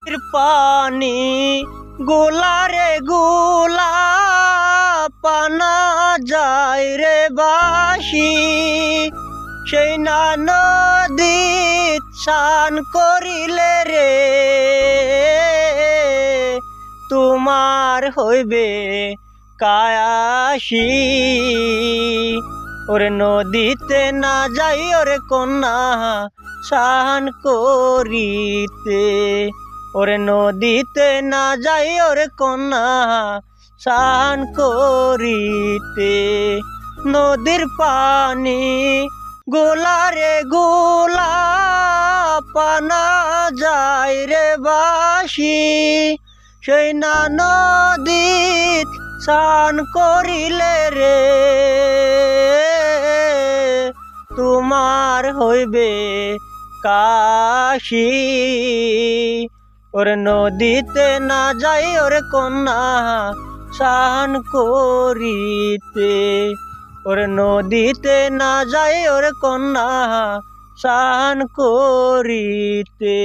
পানি গোলারে গোলা পানা যায় রে বাসি সেই না নদীত স্নান করিলে রে তোমার হইবে কায়াসি ওরে নদীতে না যাই ওরে কন্যা স্নান করিতে ওরে নদীতে না যাই ওরে কন্যা স্নান করিতে নদীর পানি গোলারে গোলা পানা যায় রে বাসি সেই না নদীত স্নান করিলে রে তোমার হইবে কাশি ওরে নদীতে না যাই ওরে কন্যা স্নান করিতে ওরে নদীতে না যাই ওরে কন্যা স্নান করিতে।